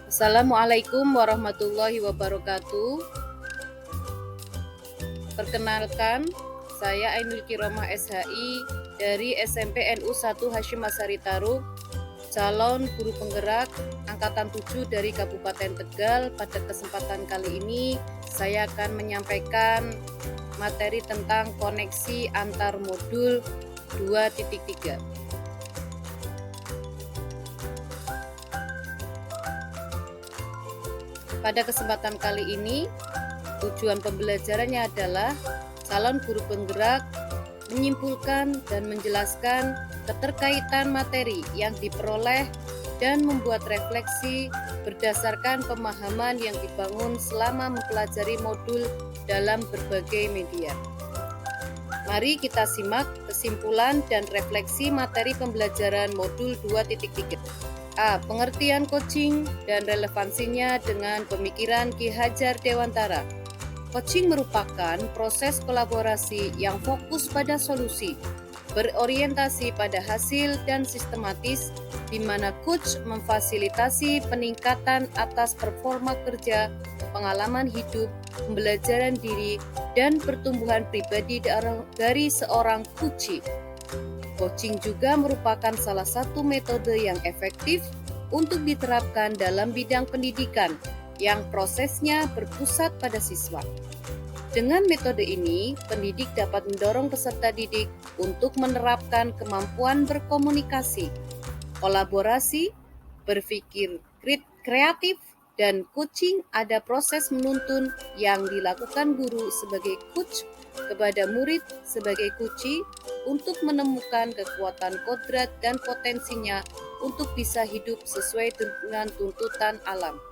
Assalamualaikum warahmatullahi wabarakatuh. Perkenalkan, saya Ainul Kiromah SHI dari SMP NU 1 Hasyim Asari Tarub, calon guru penggerak angkatan 7 dari Kabupaten Tegal. Pada kesempatan kali ini, saya akan menyampaikan materi tentang koneksi antar modul 2.3. Pada kesempatan kali ini, tujuan pembelajarannya adalah calon guru penggerak menyimpulkan dan menjelaskan keterkaitan materi yang diperoleh dan membuat refleksi berdasarkan pemahaman yang dibangun selama mempelajari modul dalam berbagai media. Mari kita simak kesimpulan dan refleksi materi pembelajaran modul 2.3. A. Pengertian coaching dan relevansinya dengan pemikiran Ki Hajar Dewantara. Coaching merupakan proses kolaborasi yang fokus pada solusi, berorientasi pada hasil dan sistematis, di mana coach memfasilitasi peningkatan atas performa kerja, pengalaman hidup, pembelajaran diri, dan pertumbuhan pribadi dari seorang coachee. Coaching juga merupakan salah satu metode yang efektif untuk diterapkan dalam bidang pendidikan yang prosesnya berpusat pada siswa. Dengan metode ini, pendidik dapat mendorong peserta didik untuk menerapkan kemampuan berkomunikasi, kolaborasi, berpikir kreatif, dan coaching ada proses menuntun yang dilakukan guru sebagai coach kepada murid sebagai coachee untuk menemukan kekuatan kodrat dan potensinya untuk bisa hidup sesuai dengan tuntutan alam.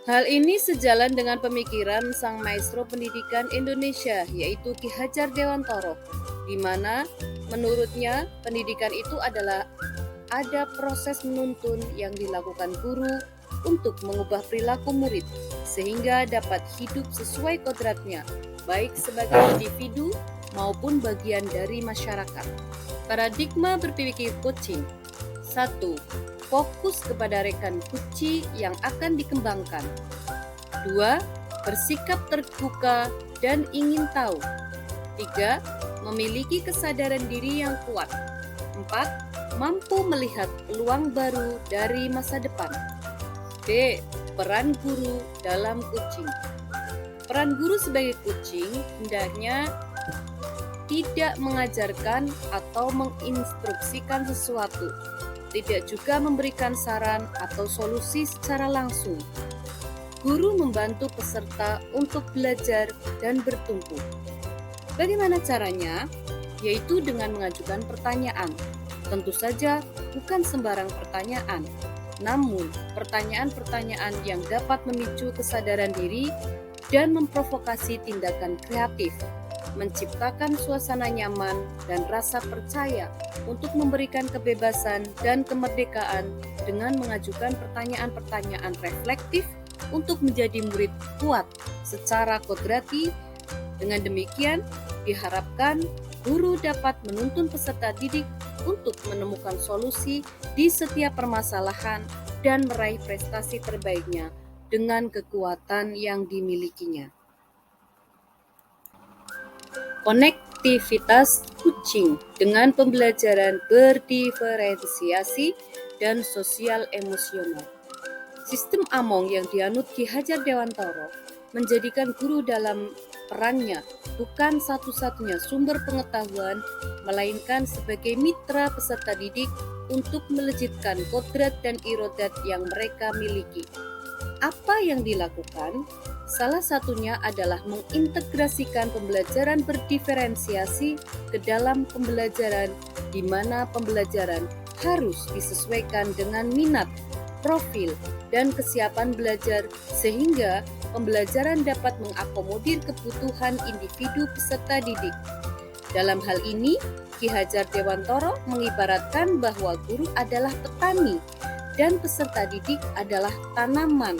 Hal ini sejalan dengan pemikiran sang maestro pendidikan Indonesia, yaitu Ki Hajar Dewantara, di mana menurutnya pendidikan itu adalah ada proses menuntun yang dilakukan guru untuk mengubah perilaku murid sehingga dapat hidup sesuai kodratnya, baik sebagai individu maupun bagian dari masyarakat. Paradigma berpikir coaching. 1. Fokus kepada rekan coachee yang akan dikembangkan. 2. Bersikap terbuka dan ingin tahu. 3. Memiliki kesadaran diri yang kuat. 4. Mampu melihat peluang baru dari masa depan. B. Peran guru dalam coaching. Peran guru sebagai coaching hendaknya tidak mengajarkan atau menginstruksikan sesuatu, tidak juga memberikan saran atau solusi secara langsung. Guru membantu peserta untuk belajar dan bertumbuh. Bagaimana caranya? Yaitu dengan mengajukan pertanyaan. Tentu saja bukan sembarang pertanyaan, namun pertanyaan-pertanyaan yang dapat memicu kesadaran diri dan memprovokasi tindakan kreatif, menciptakan suasana nyaman dan rasa percaya untuk memberikan kebebasan dan kemerdekaan dengan mengajukan pertanyaan-pertanyaan reflektif untuk menjadi murid kuat secara kodrati. Dengan demikian, diharapkan guru dapat menuntun peserta didik untuk menemukan solusi di setiap permasalahan dan meraih prestasi terbaiknya dengan kekuatan yang dimilikinya. Konektivitas coaching dengan pembelajaran berdiferensiasi dan sosial emosional. Sistem Among yang dianut Ki Hajar Dewantara menjadikan guru dalam perannya bukan satu-satunya sumber pengetahuan, melainkan sebagai mitra peserta didik untuk melejitkan kodrat dan irodat yang mereka miliki. Apa yang dilakukan? Salah satunya adalah mengintegrasikan pembelajaran berdiferensiasi ke dalam pembelajaran, di mana pembelajaran harus disesuaikan dengan minat, profil, dan kesiapan belajar sehingga pembelajaran dapat mengakomodir kebutuhan individu peserta didik. Dalam hal ini, Ki Hajar Dewantara mengibaratkan bahwa guru adalah petani dan peserta didik adalah tanaman,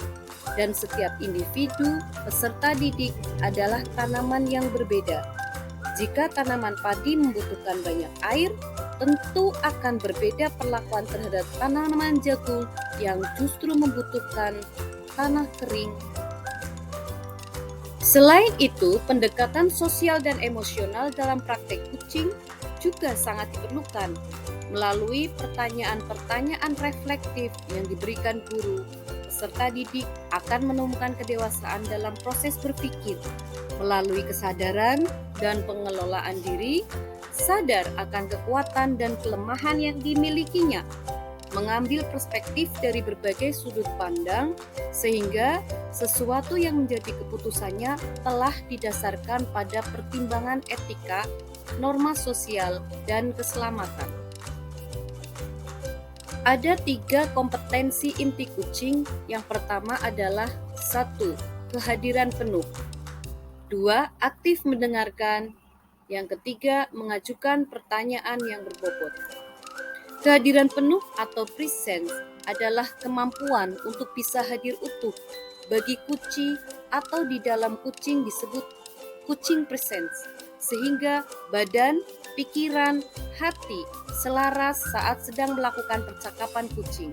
dan setiap individu peserta didik adalah tanaman yang berbeda. Jika tanaman padi membutuhkan banyak air, tentu akan berbeda perlakuan terhadap tanaman jagung yang justru membutuhkan tanah kering. Selain itu, pendekatan sosial dan emosional dalam praktek kucing juga sangat diperlukan melalui pertanyaan-pertanyaan reflektif yang diberikan guru. Peserta didik akan menemukan kedewasaan dalam proses berpikir melalui kesadaran dan pengelolaan diri, sadar akan kekuatan dan kelemahan yang dimilikinya, mengambil perspektif dari berbagai sudut pandang, sehingga sesuatu yang menjadi keputusannya telah didasarkan pada pertimbangan etika, norma sosial, dan keselamatan. Ada 3 kompetensi inti kucing. Yang pertama adalah 1. Kehadiran penuh. 2. Aktif mendengarkan. Yang ketiga, mengajukan pertanyaan yang berbobot. Kehadiran penuh atau presence adalah kemampuan untuk bisa hadir utuh. Bagi kucing atau di dalam kucing disebut kucing presence, sehingga badan, pikiran, hati selaras saat sedang melakukan percakapan kucing.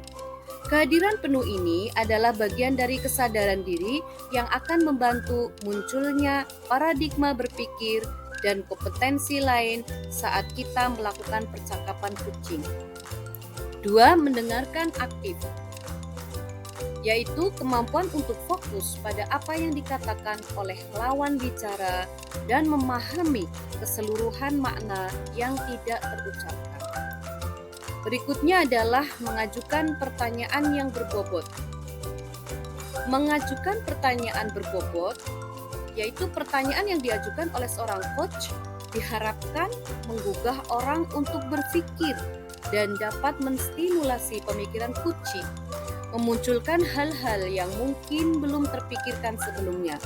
Kehadiran penuh ini adalah bagian dari kesadaran diri yang akan membantu munculnya paradigma berpikir dan kompetensi lain saat kita melakukan percakapan kucing. 2. Mendengarkan aktif, yaitu kemampuan untuk fokus pada apa yang dikatakan oleh lawan bicara dan memahami keseluruhan makna yang tidak terucapkan. Berikutnya adalah mengajukan pertanyaan yang berbobot. Mengajukan pertanyaan berbobot, yaitu pertanyaan yang diajukan oleh seorang coach, diharapkan menggugah orang untuk berpikir dan dapat menstimulasi pemikiran kucing, memunculkan hal-hal yang mungkin belum terpikirkan sebelumnya,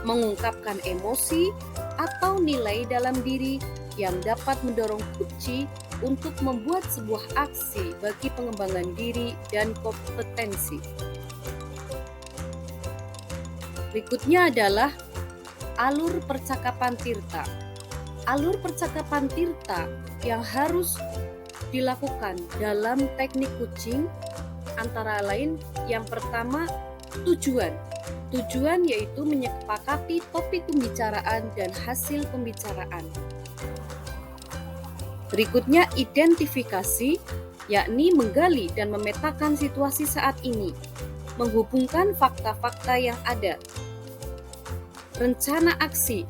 mengungkapkan emosi atau nilai dalam diri yang dapat mendorong kucing untuk membuat sebuah aksi bagi pengembangan diri dan kompetensi. Berikutnya adalah alur percakapan Tirta. Alur percakapan Tirta yang harus dilakukan dalam teknik kucing antara lain yang pertama tujuan. Tujuan yaitu menyepakati topik pembicaraan dan hasil pembicaraan. Berikutnya identifikasi, yakni menggali dan memetakan situasi saat ini, menghubungkan fakta-fakta yang ada. Rencana aksi,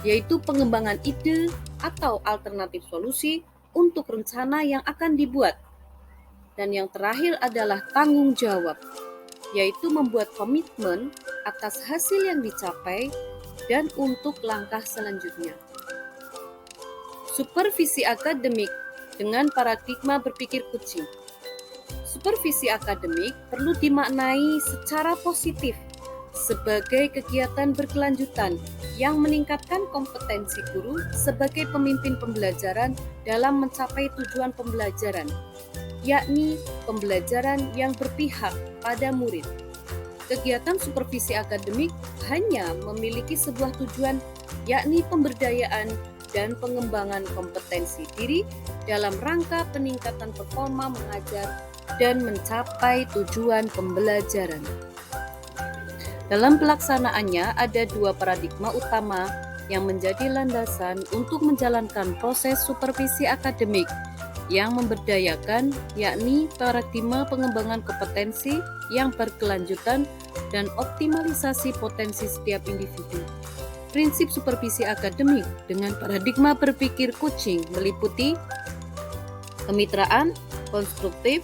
yaitu pengembangan ide atau alternatif solusi untuk rencana yang akan dibuat. Dan yang terakhir adalah tanggung jawab, yaitu membuat komitmen atas hasil yang dicapai dan untuk langkah selanjutnya. Supervisi akademik dengan paradigma berpikir kucing. Supervisi akademik perlu dimaknai secara positif sebagai kegiatan berkelanjutan yang meningkatkan kompetensi guru sebagai pemimpin pembelajaran dalam mencapai tujuan pembelajaran, yakni pembelajaran yang berpihak pada murid. Kegiatan supervisi akademik hanya memiliki sebuah tujuan, yakni pemberdayaan dan pengembangan kompetensi diri dalam rangka peningkatan performa mengajar dan mencapai tujuan pembelajaran. Dalam pelaksanaannya ada 2 paradigma utama yang menjadi landasan untuk menjalankan proses supervisi akademik yang memberdayakan, yakni paradigma pengembangan kompetensi yang berkelanjutan dan optimalisasi potensi setiap individu. Prinsip supervisi akademik dengan paradigma berpikir kucing meliputi kemitraan, konstruktif,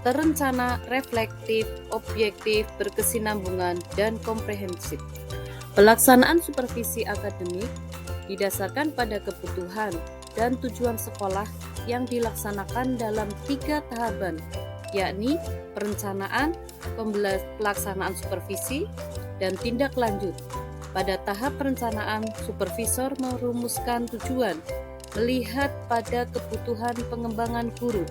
terencana, reflektif, objektif, berkesinambungan, dan komprehensif. Pelaksanaan supervisi akademik didasarkan pada kebutuhan dan tujuan sekolah yang dilaksanakan dalam 3 tahapan, yakni perencanaan, pelaksanaan supervisi, dan tindak lanjut. Pada tahap perencanaan, supervisor merumuskan tujuan, melihat pada kebutuhan pengembangan guru,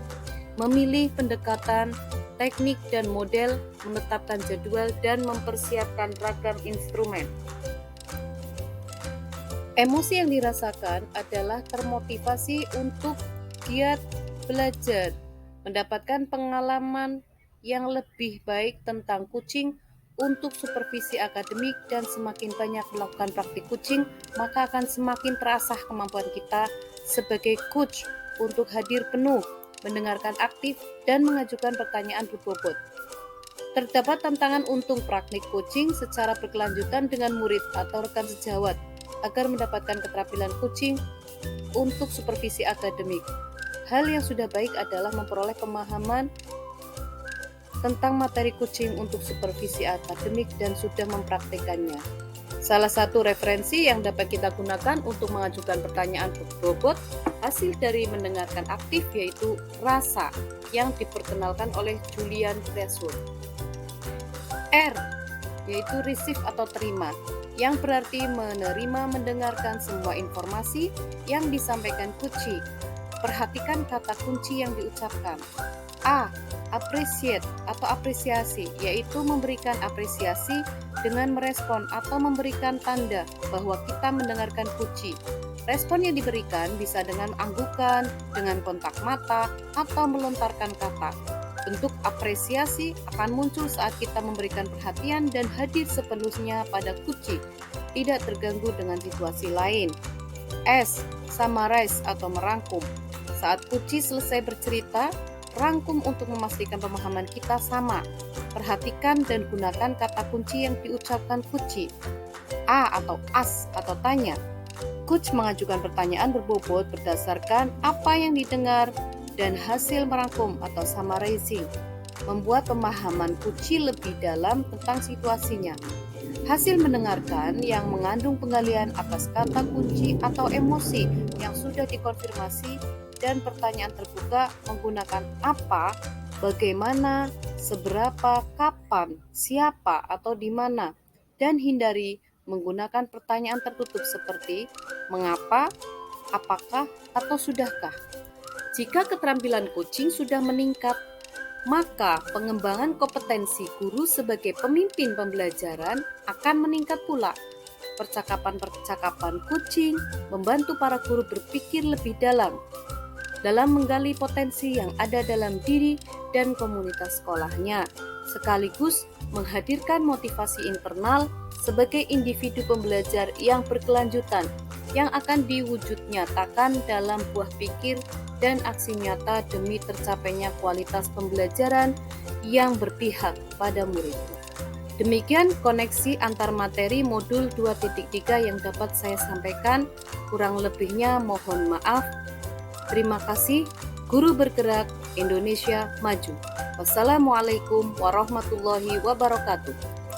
memilih pendekatan, teknik dan model, menetapkan jadwal, dan mempersiapkan ragam instrumen. Emosi yang dirasakan adalah termotivasi untuk giat belajar, mendapatkan pengalaman yang lebih baik tentang kucing untuk supervisi akademik dan semakin banyak melakukan praktik kucing, maka akan semakin terasah kemampuan kita sebagai coach untuk hadir penuh, mendengarkan aktif, dan mengajukan pertanyaan berbobot. Terdapat tantangan untuk praktik coaching secara berkelanjutan dengan murid atau rekan sejawat agar mendapatkan keterampilan kucing untuk supervisi akademik. Hal yang sudah baik adalah memperoleh pemahaman tentang materi kucing untuk supervisi akademik dan sudah mempraktikkannya. Salah satu referensi yang dapat kita gunakan untuk mengajukan pertanyaan berbobot hasil dari mendengarkan aktif yaitu rasa yang diperkenalkan oleh Julian Presswood. R yaitu receive atau terima, yang berarti menerima mendengarkan semua informasi yang disampaikan kucing. Perhatikan kata kunci yang diucapkan. A. Appreciate atau apresiasi, yaitu memberikan apresiasi dengan merespon atau memberikan tanda bahwa kita mendengarkan kucing. Respon yang diberikan bisa dengan anggukan, dengan kontak mata, atau melontarkan kata. Bentuk apresiasi akan muncul saat kita memberikan perhatian dan hadir sepenuhnya pada kucing, tidak terganggu dengan situasi lain. S. Summarize atau merangkum. Saat kucing selesai bercerita, rangkum untuk memastikan pemahaman kita sama. Perhatikan dan gunakan kata kunci yang diucapkan kucing. A atau as atau tanya. Coach mengajukan pertanyaan berbobot berdasarkan apa yang didengar dan hasil merangkum atau summarizing, membuat pemahaman kucing lebih dalam tentang situasinya. Hasil mendengarkan yang mengandung penggalian atas kata kunci atau emosi yang sudah dikonfirmasi dan pertanyaan terbuka menggunakan apa, bagaimana, seberapa, kapan, siapa, atau di mana, dan hindari menggunakan pertanyaan tertutup seperti mengapa, apakah, atau sudahkah. Jika keterampilan kucing sudah meningkat, maka pengembangan kompetensi guru sebagai pemimpin pembelajaran akan meningkat pula. Percakapan-percakapan kucing membantu para guru berpikir lebih dalam menggali potensi yang ada dalam diri dan komunitas sekolahnya, sekaligus menghadirkan motivasi internal sebagai individu pembelajar yang berkelanjutan yang akan diwujudnyatakan dalam buah pikir dan aksi nyata demi tercapainya kualitas pembelajaran yang berpihak pada murid. Demikian koneksi antar materi modul 2.3 yang dapat saya sampaikan, kurang lebihnya mohon maaf. Terima kasih, Guru Bergerak Indonesia Maju. Wassalamualaikum warahmatullahi wabarakatuh.